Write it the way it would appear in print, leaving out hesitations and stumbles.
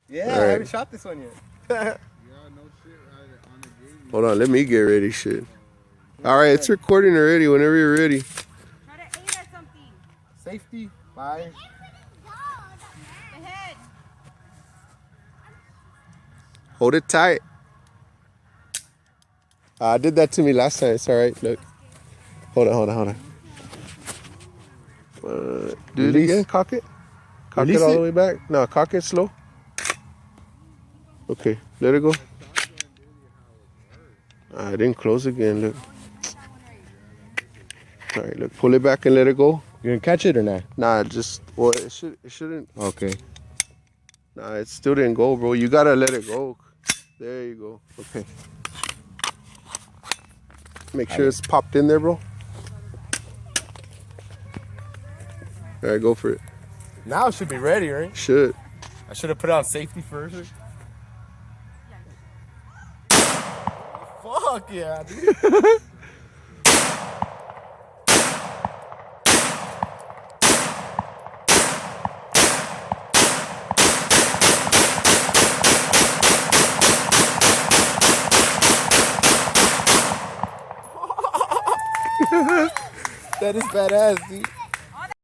Yeah, right. I haven't shot this one yet. Yeah, no shit. On the game. Hold on, let me get ready. Shit. All right, it's recording already. Whenever you're ready. Try to aim at something. Safety. Bye. The head. Hold it tight. Did that to me last time. It's all right. Look. Hold on. Do it again. Cock it. Cock Release it all it? the way back. No, cock it slow. Okay, let it go. I didn't close again. Look. All right, look. Pull it back and let it go. You gonna catch it or not? Nah, just well, it shouldn't. Okay. Nah, it still didn't go, bro. You gotta let it go. There you go. Okay. Make sure it's popped in there, bro. All right, go for it. Now it should be ready, right? Should. I should have put on safety first. Fuck yeah, dude. That is badass, dude.